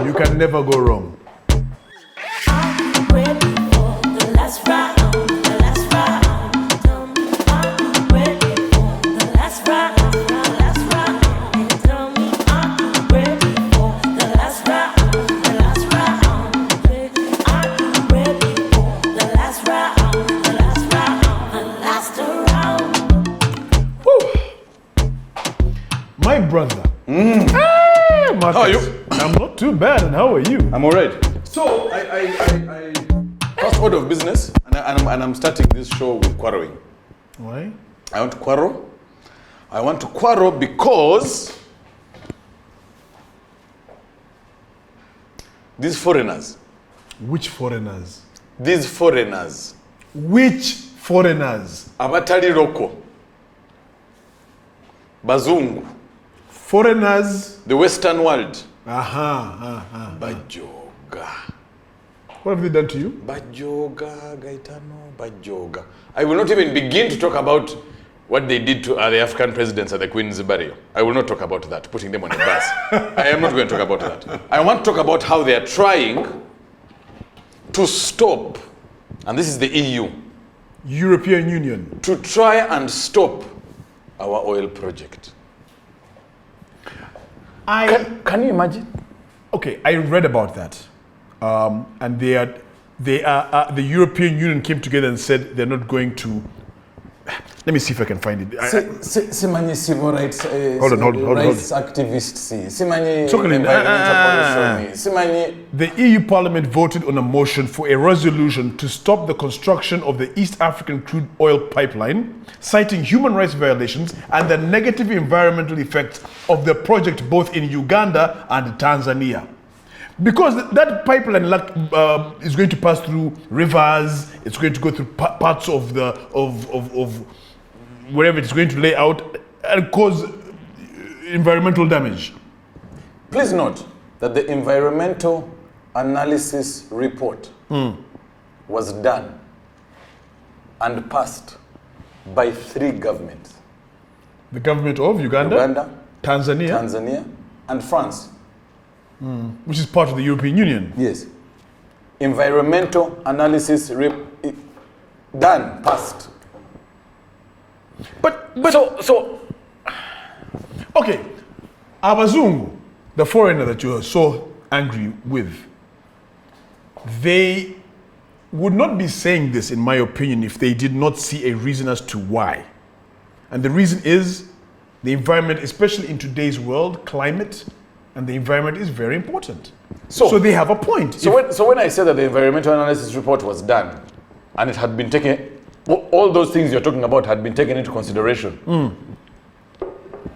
You can never go wrong. I'm ready for the last round, the last round. Tell me I'm ready for the last round, the last round. Tell me I'm ready for the last round, the last round. I'm ready for the last round, the last round, the last round. My brother. Hey, Marcus. How are you? I'm not too bad, and how are you? I'm alright. So I first order of business, and I'm starting this show with quarreling. Why? I want to quarrel. I want to quarrel because these foreigners. Which foreigners? These foreigners. Which foreigners? Abatali loko. Bazungu. Foreigners. The Western world. Bajoga. What have they done to you? Bajoga, Gaetano, Bajoga. I will not even begin to talk about what they did to the African presidents at the Queen's burial. I will not talk about that, putting them on a bus. I am not going to talk about that. I want to talk about how they are trying to stop, and this is the EU. European Union. To try and stop our oil project. Can you imagine? Okay, I read about that. And the European Union came together and said they're not going to. Let me see if I can find it. Simani civil rights Hold on. activists. Simani The EU Parliament voted on a motion for a resolution to stop the construction of the East African crude oil pipeline, citing human rights violations and the negative environmental effects of the project both in Uganda and Tanzania. Because that pipeline is going to pass through rivers, it's going to go through parts of the of wherever it's going to lay out and cause environmental damage. Please note that the environmental analysis report was done and passed by 3 governments. The government of Uganda, Tanzania, and France. Which is part of the European Union. Yes. Environmental analysis done, passed. But so okay, Abazungu, the foreigner that you are so angry with, they would not be saying this, in my opinion, if they did not see a reason as to why. And the reason is the environment, especially in today's world, climate and the environment is very important. So they have a point. So when I said that the environmental analysis report was done and it had been taken, all those things you're talking about had been taken into consideration.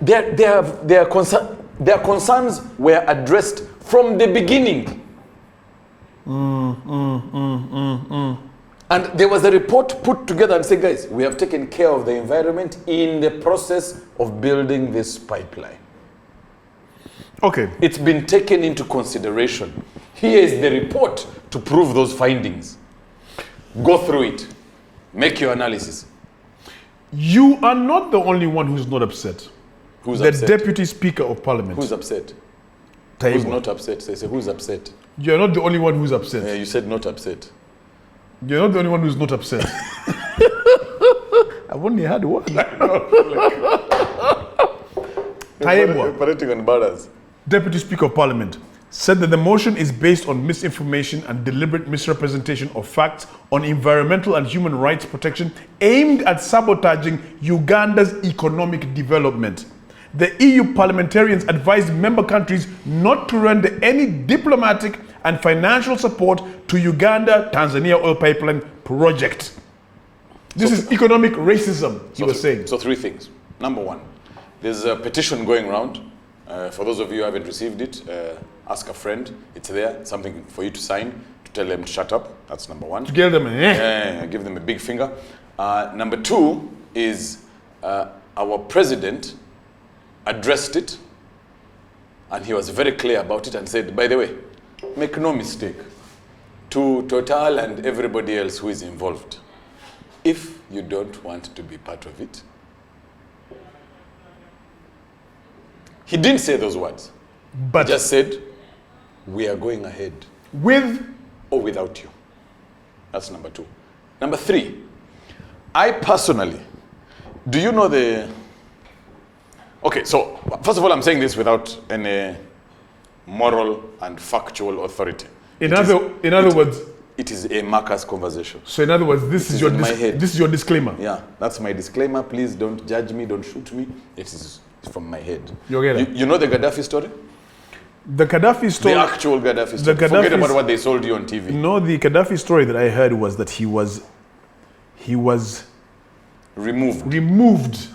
Their concerns were addressed from the beginning. And there was a report put together and said, guys, we have taken care of the environment in the process of building this pipeline. Okay. It's been taken into consideration. Here is the report to prove those findings. Go through it. Make your analysis. You are not the only one who's not upset. Who's the upset? Deputy Speaker of Parliament. Who's upset? Taiwo. Who's not upset? They say, who's upset? You're not the only one who's upset. You said not upset. You're not the only one who's not upset. I've only had one. Taiwo, Operating on borders. Deputy Speaker of Parliament, said that the motion is based on misinformation and deliberate misrepresentation of facts on environmental and human rights protection aimed at sabotaging Uganda's economic development. The EU parliamentarians advised member countries not to render any diplomatic and financial support to Uganda-Tanzania oil pipeline project. This is economic racism, he was saying. So 3 things. Number 1, there's a petition going around. For those of you who haven't received it, ask a friend. It's there, something for you to sign, to tell them to shut up. That's number 1. To give them give them a big finger. Number 2 is our president addressed it, and he was very clear about it and said, by the way, make no mistake, to Total and everybody else who is involved, if you don't want to be part of it. He didn't say those words. But He just said, we are going ahead. With Or without you. That's number 2. Number 3, I personally, do you know the... Okay, so first of all, I'm saying this without any moral and factual authority. in other words, It is a Marcus conversation. so in other words, this is your in my head. this is your disclaimer. Yeah, that's my disclaimer. Please don't judge me, don't shoot me. It is from my head. You get it? You know the Gaddafi story? The Gaddafi story. The actual Gaddafi story. Forget Gaddafi's- about what they sold you on TV. No, the Gaddafi story that I heard was that he was removed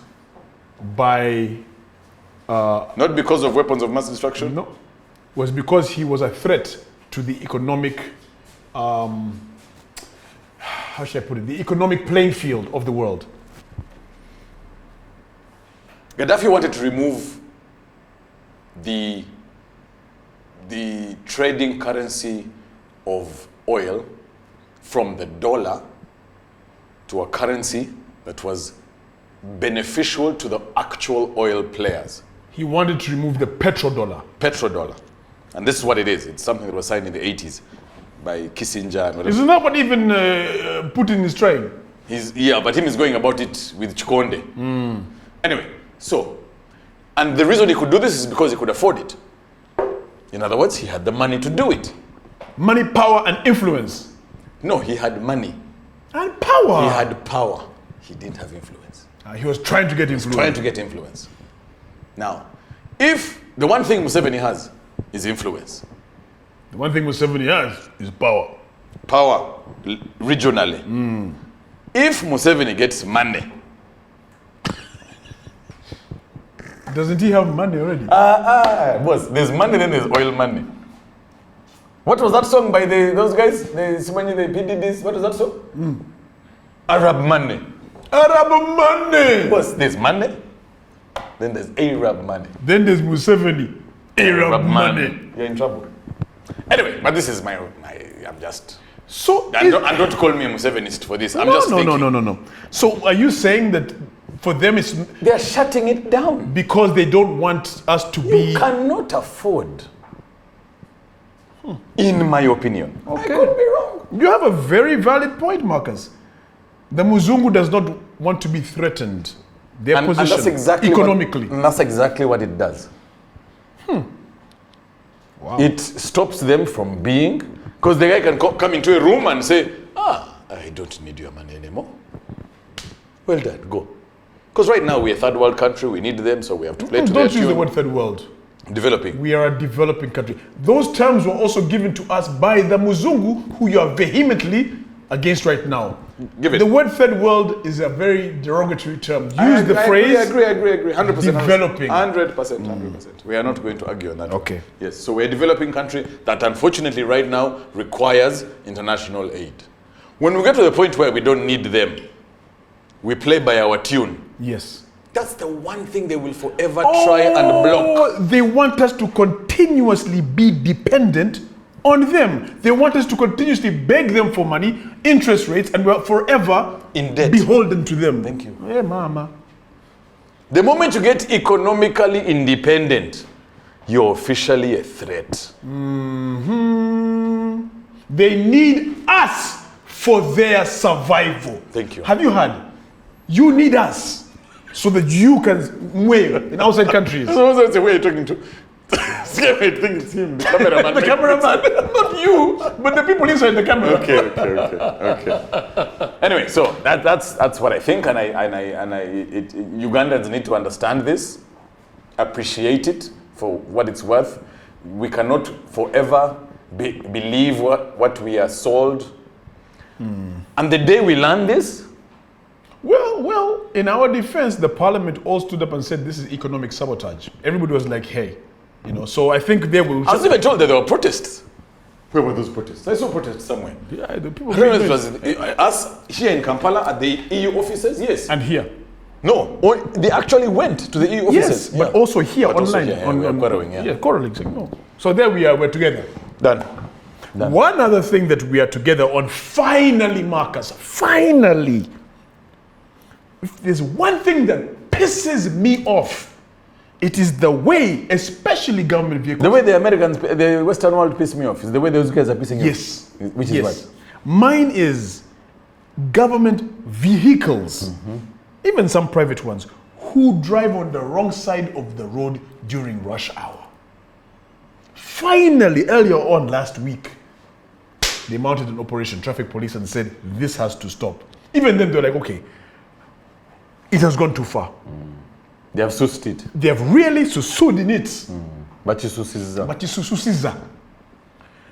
by Not because of weapons of mass destruction. no, was because he was a threat to the economic how should I put it? The economic playing field of the world. Gaddafi wanted to remove the trading currency of oil from the dollar to a currency that was beneficial to the actual oil players. He wanted to remove the petrodollar. Petrodollar. And this is what it is. It's something that was signed in the 80s by Kissinger and whatever. Isn't that what even Putin is trying? But him is going about it with Chikonde. Anyway, so, and the reason he could do this is because he could afford it. In other words, he had the money to do it. Money, power, and influence. No, he had money. And power. He had power. He didn't have influence. He was trying to get influence. Trying to get influence. Now, if the one thing Museveni has is influence, The one thing Museveni has is power. power regionally. If Museveni gets money, Doesn't he have money already? boss, there's money, then there's oil money. What was that song by those guys? The Simanyi, the PDDs. What was that song? Arab money. Arab money. Boss, there's money, then there's Arab money. Then there's Museveni. Arab money. You're in trouble. Anyway, but this is my I'm just... So And don't call me a Musevenist for this. I'm just thinking. No. So are you saying that for them it's They're shutting it down. because they don't want us to be... You cannot afford, in my opinion. I Okay. could be wrong. You have a very valid point, Marcus. The Muzungu does not want to be threatened. Their And position that's exactly economically. that's exactly what it does. Wow. It stops them from being, because the guy can come into a room and say, I don't need your money anymore. Well done, go. Because right now we're a third world country, we need them, so we have to play to their Don't use the tune. word third world. Developing. We are a developing country. Those terms were also given to us by the Muzungu, who you are vehemently against right now. Give it. The word third world is a very derogatory term. Use I the agree, phrase. I agree. 100%. Developing. 100%. We are not going to argue on that. Okay. One. Yes, so we're a developing country that unfortunately right now requires international aid. When we get to the point where we don't need them, we play by our tune. Yes. That's the one thing they will forever try and block. They want us to continuously be dependent on them. They want us to continuously beg them for money, interest rates, and we're forever In debt. beholden to them. Thank you. Yeah, mama. The moment you get economically independent, you're officially a threat. They need us for their survival. Thank you. Have you heard? You need us so that you can wave in outside countries. So that's the way you're talking to. I think it's him, the cameraman. The cameraman, not you, but the people inside the camera. Okay. Anyway, so that's what I think, and Ugandans need to understand this, appreciate it for what it's worth. We cannot forever believe what we are sold. And the day we learn this, Well, in our defense, the parliament all stood up and said this is economic sabotage. Everybody was like, hey, so I think they will. I was even told that there were protests. Where were those protests? I saw protests somewhere. Yeah, the people. I don't know if it was us here in Kampala at the EU offices, yes. And here. No, they actually went to the EU offices. Yes, but also here But also online. here, yeah, we're quarreling, yeah. Yeah, quarreling. No. So there we are, we're together. Done. One other thing that we are together on, finally, Marcus, finally. If there's one thing that pisses me off, It is the way, especially government vehicles. The way the Americans, the Western world piss me off is the way those guys are pissing you Yes. off. Which is Yes. what? Mine is government vehicles, even some private ones, who drive on the wrong side of the road during rush hour. Finally, earlier on last week, they mounted an operation, traffic police, and said, this has to stop. Even then, they're like, okay, it has gone too far. They have sussed it. They have really sued in it. But you sussiza. But it's susiza.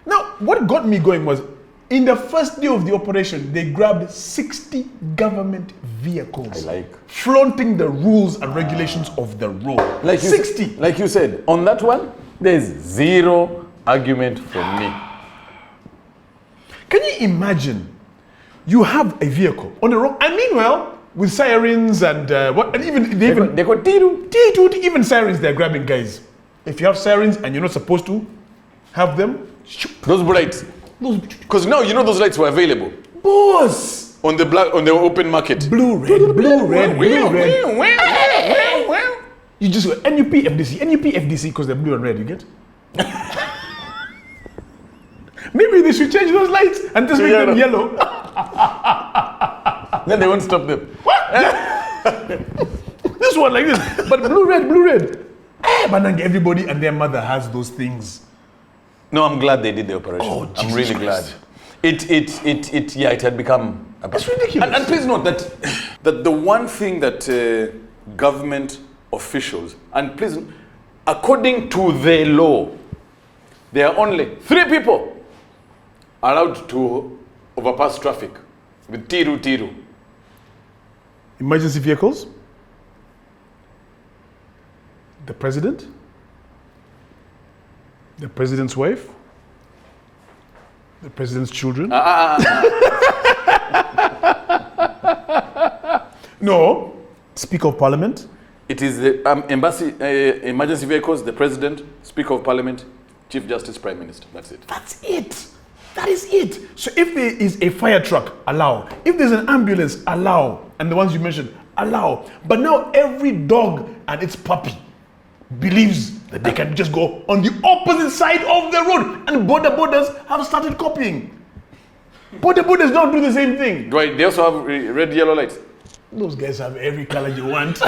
Now, what got me going was, in the first day of the operation, they grabbed 60 government vehicles, I like. flaunting the rules and regulations of the road. Like you, 60. Like you said, on that one, there's zero argument from me. Can you imagine? You have a vehicle on the road, and meanwhile, with sirens and what, and even They got tiru. even sirens, they're grabbing guys. If you have sirens and you're not supposed to have them, Those lights. Because now you know those lights were available boss, on the open market. blue, red. You just go NUP FDC because they're blue and red. You get? Maybe they should change those lights and just make them yellow. Then they won't stop them. This one like this, but blue, red. Banang, everybody and their mother has those things. No, I'm glad they did the operation. Oh, I'm Jesus really Christ. glad. It had become. It's ridiculous. And please note that the one thing that government officials, and please, according to the law, there are only 3 people allowed to overpass traffic with tiru. Emergency vehicles, the president, the president's wife, the president's children. No, Speaker of Parliament. It is the emergency vehicles, the president, Speaker of Parliament, Chief Justice, Prime Minister. That's it. That's it. That is it. So if there is a fire truck, allow. If there's an ambulance, allow. And the ones you mentioned, allow. But now every dog and its puppy believes that they can just go on the opposite side of the road. And borders have started copying. Borders don't do the same thing. Right, they also have red, yellow lights. Those guys have every color you want.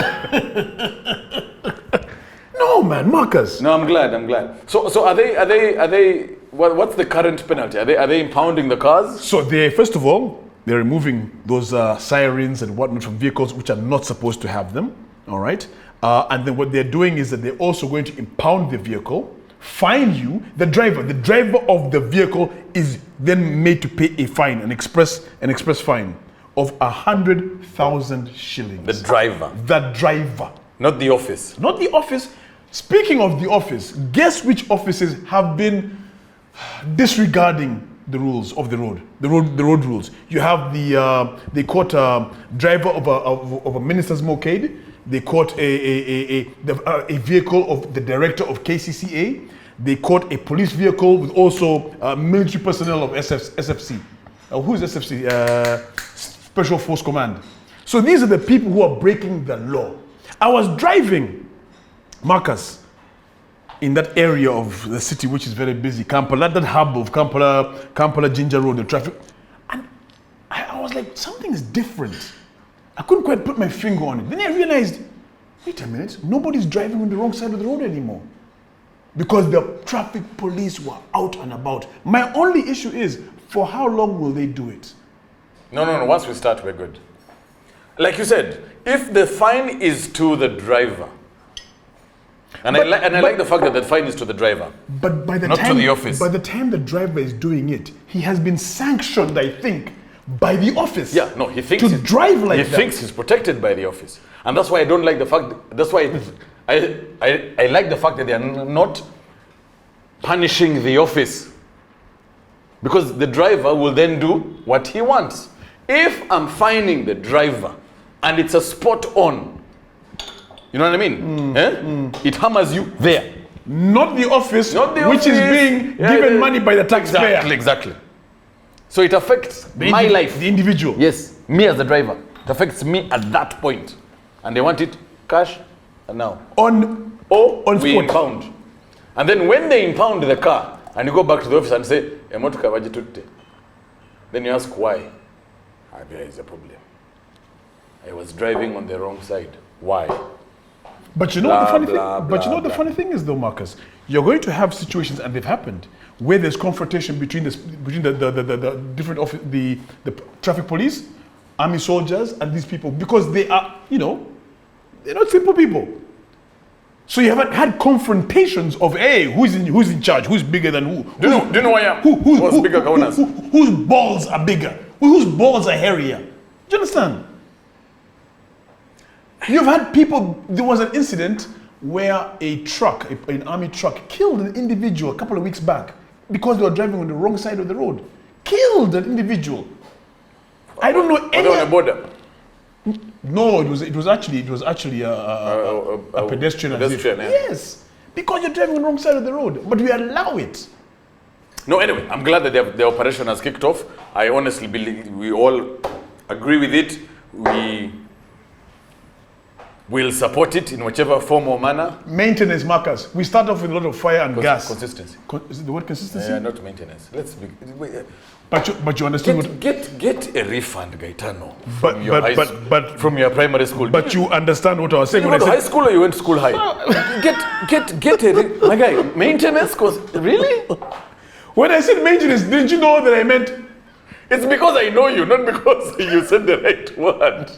No, man, Marcus. No, I'm glad. So are they? What's the current penalty? Are they impounding the cars? So first of all, they're removing those sirens and whatnot from vehicles which are not supposed to have them. All right. And then what they're doing is that they're also going to impound the vehicle, fine you, the driver. The driver of the vehicle is then made to pay a fine, an express fine of 100,000 shillings. The driver, not the office. Not the office. Speaking of the office, guess which offices have been disregarding the rules of the road rules. You have they caught a driver of a minister's moped. They caught a vehicle of the director of KCCA. They caught a police vehicle with also military personnel of SFC. Who is SFC? Special Force Command. So these are the people who are breaking the law. I was driving, Marcus, in that area of the city which is very busy, Kampala, that hub of Kampala Ginger Road, the traffic. And I was like, something is different. I couldn't quite put my finger on it. Then I realized, wait a minute, nobody's driving on the wrong side of the road anymore. Because the traffic police were out and about. My only issue is, for how long will they do it? No. Once we start, we're good. Like you said, if the fine is to the driver, and I like the fact that the fine is to the driver, but by the not time, to the office. By the time the driver is doing it, he has been sanctioned, I think, by the office. Yeah, no, he thinks to drive like that. He thinks he's protected by the office, and that's why I don't like the fact. That's why I like the fact that they are not punishing the office, because the driver will then do what he wants. If I'm fining the driver and it's a spot on, you know what I mean? It hammers you there. Not the office, Not the which is office. being given money by the taxpayer. Exactly. So it affects my life. The individual. Yes, me as the driver. It affects me at that point. And they want it cash and now. On or On we spot. impound. And then when they impound the car, and you go back to the office and say, "Emotoka vajitutte," then you ask why. There is a problem. I was driving on the wrong side. Why? But you know what the Blah, funny blah, thing? But you know what the blah. funny thing is, though, Marcus. You're going to have situations, and they've happened, where there's confrontation between the different the traffic police, army soldiers, and these people, because they are, they're not simple people. So you haven't had confrontations of, hey, who's in charge? Who's bigger than who? Do you know who I am? Who's bigger governors? Whose balls are bigger? Whose balls are hairier? Do you understand? You've had people, there was an incident where an army truck, killed an individual a couple of weeks back because they were driving on the wrong side of the road. Killed an individual. I don't know Are they on the border? No, it was actually a pedestrian. Pedestrian, yeah. Yes, because you're driving on the wrong side of the road, but we allow it. No, anyway, I'm glad that the operation has kicked off. I honestly believe we all agree with it. We will support it in whichever form or manner. Maintenance markers. We start off with a lot of fire and gas. Consistency. Is it the word consistency? Yeah, not maintenance. Let's be. But you understand what? Get a refund, Gaetano, But- from your but- from your primary school. But you understand what I was saying You when went I to high said. school or you went to school high? get a my guy, maintenance course. Really? When I said maintenance, didn't you know that I meant? It's because I know you, not because you said the right word.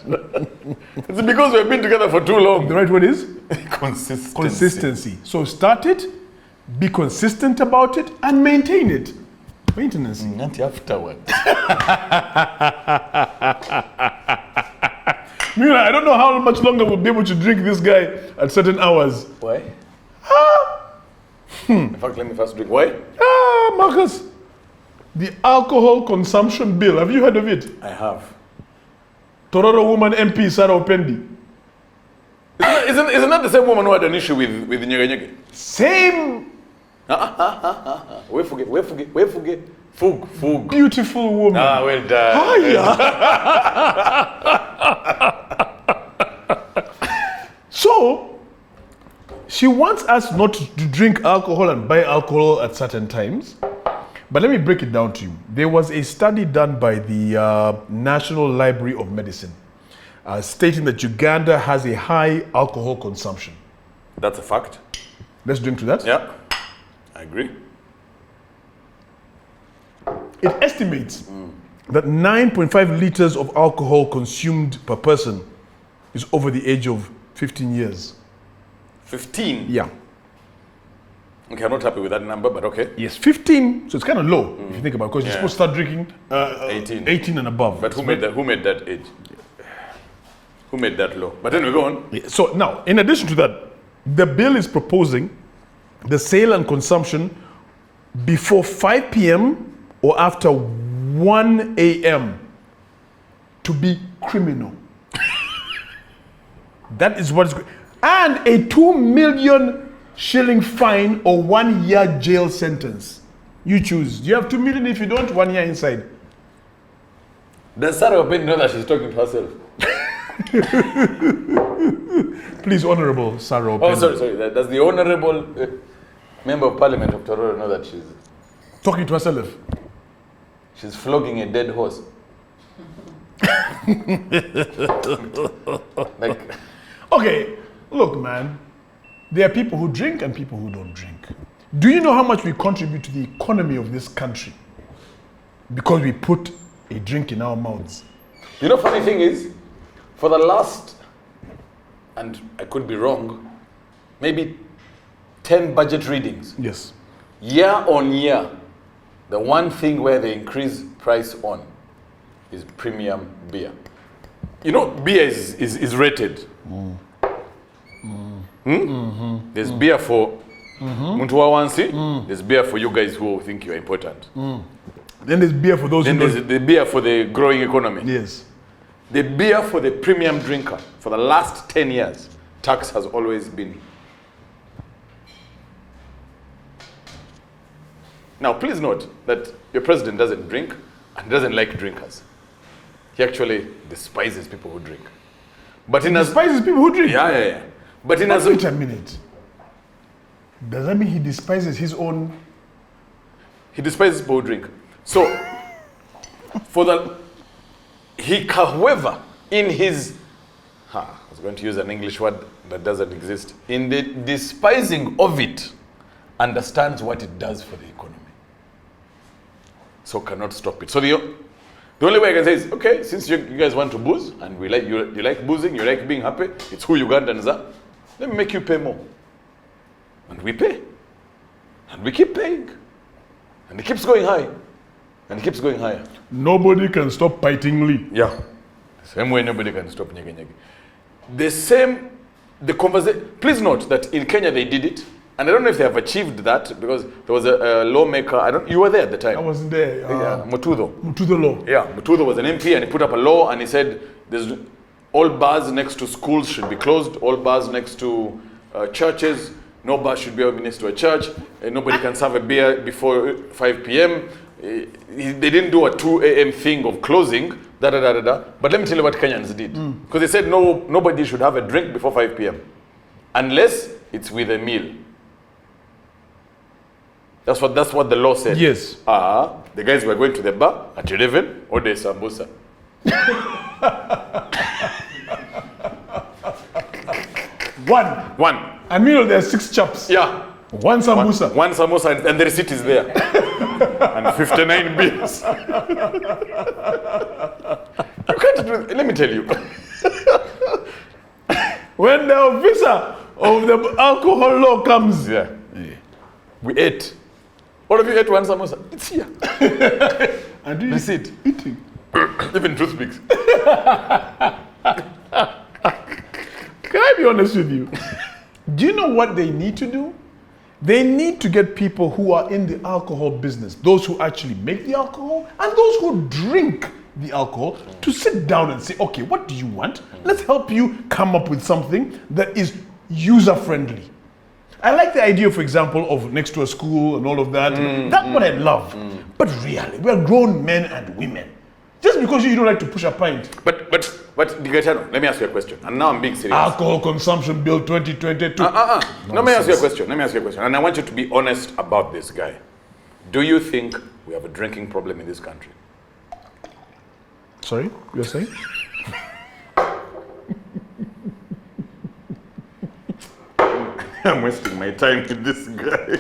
It's because we've been together for too long. The right word is Consistency. consistency. So start it, be consistent about it, and maintain it. Maintenance. Not afterward. Mira, I don't know how much longer we'll be able to drink this guy at certain hours. Why? In fact, let me first drink. Why? Marcus, the alcohol consumption bill. Have you heard of it? I have. Tororo woman MP Sarah Opendi. Isn't that the same woman who had an issue with Nyege Nyege? Same We forget. Fug. beautiful woman. Well done. So, she wants us not to drink alcohol and buy alcohol at certain times. But let me break it down to you. There was a study done by the National Library of Medicine stating that Uganda has a high alcohol consumption. That's a fact. Let's drink to that. Yeah, I agree. It estimates that 9.5 liters of alcohol consumed per person is over the age of 15 years. 15. Yeah. Okay, I'm not happy with that number, but okay. Yes, 15. So it's kind of low if you think about it, because you're Yeah. supposed to start drinking 18 and above. But who made that age? Who made that law? But anyway, go on. So now, in addition to that, the bill is proposing the sale and consumption before 5 p.m. or after 1 a.m. to be criminal. That is what is, and a 2 million shilling fine or 1 year jail sentence. You choose. You have 2 million. If you don't, 1 year inside. Does Sarah Open know that she's talking to herself? Please, Honorable Sarah Oh, Open. sorry. Does the honorable member of parliament of Tororo know that Talking to herself. she's flogging a dead horse? Like, Okay, look, man. There are people who drink and people who don't drink. Do you know how much we contribute to the economy of this country? Because we put a drink in our mouths. you know, funny thing is, for the last, and I could be wrong, maybe 10 budget readings, Yes. year on year, the one thing where they increase price on is premium beer. You know, beer is rated. There's beer for muntu wa wansi, there's beer for you guys who think you're important. Then there's beer for those Then who there's don't. the beer for the growing economy. Yes. The beer for the premium drinker, for the last 10 years, tax has always been. Now, please note that your president doesn't drink and doesn't like drinkers. He actually despises people who drink. But in as Despises people who drink. yeah. But in But as wait a minute. Does that mean he despises his own? He despises people who drink. So, however, in his, I was going to use an English word that doesn't exist, in the despising of it, understands what it does for the economy. So cannot stop it. So the only way I can say is, okay, since you guys want to booze, and you like boozing, you like being happy, it's who Ugandans are, let me make you pay more. And we pay. And we keep paying. And it keeps going high. And it keeps going higher. Nobody can stop biting Lee. Yeah. The same way nobody can stop nyege nyege. Please note that in Kenya they did it. And I don't know if they have achieved that because there was a lawmaker, you were there at the time. I wasn't there. Yeah, Mutudho. Mutudho law. Yeah, Mutudho was an MP and he put up a law and he said all bars next to schools should be closed, all bars next to churches, no bar should be next to a church, nobody can serve a beer before 5 p.m. They didn't do a 2 a.m. thing of closing, But let me tell you what Kenyans did. Because they said nobody should have a drink before 5 p.m. unless it's with a meal. That's what the law said. Yes. The guys were going to the bar at 11, order sambusa. One. And meanwhile, there are 6 chaps. Yeah. One sambusa. One samosa and the receipt is there. And 59 beers. You can't do it. Let me tell you. When the officer of the alcohol law comes. Yeah. We ate. All of you ate one samosa. It's here. And you receipt. Eating. Even toothpicks. Can I be honest with you? Do you know what they need to do? They need to get people who are in the alcohol business, those who actually make the alcohol and those who drink the alcohol, to sit down and say, okay, what do you want? Let's help you come up with something that is user-friendly. I like the idea, for example, of next to a school and all of that. That's what I love. But really, we're grown men and women. Just because you don't like to push a pint. But Digatano, let me ask you a question. And now I'm being serious. Alcohol Consumption Bill 2022. Let me ask you a question. And I want you to be honest about this guy. Do you think we have a drinking problem in this country? Sorry, you're saying? I'm wasting my time with this guy.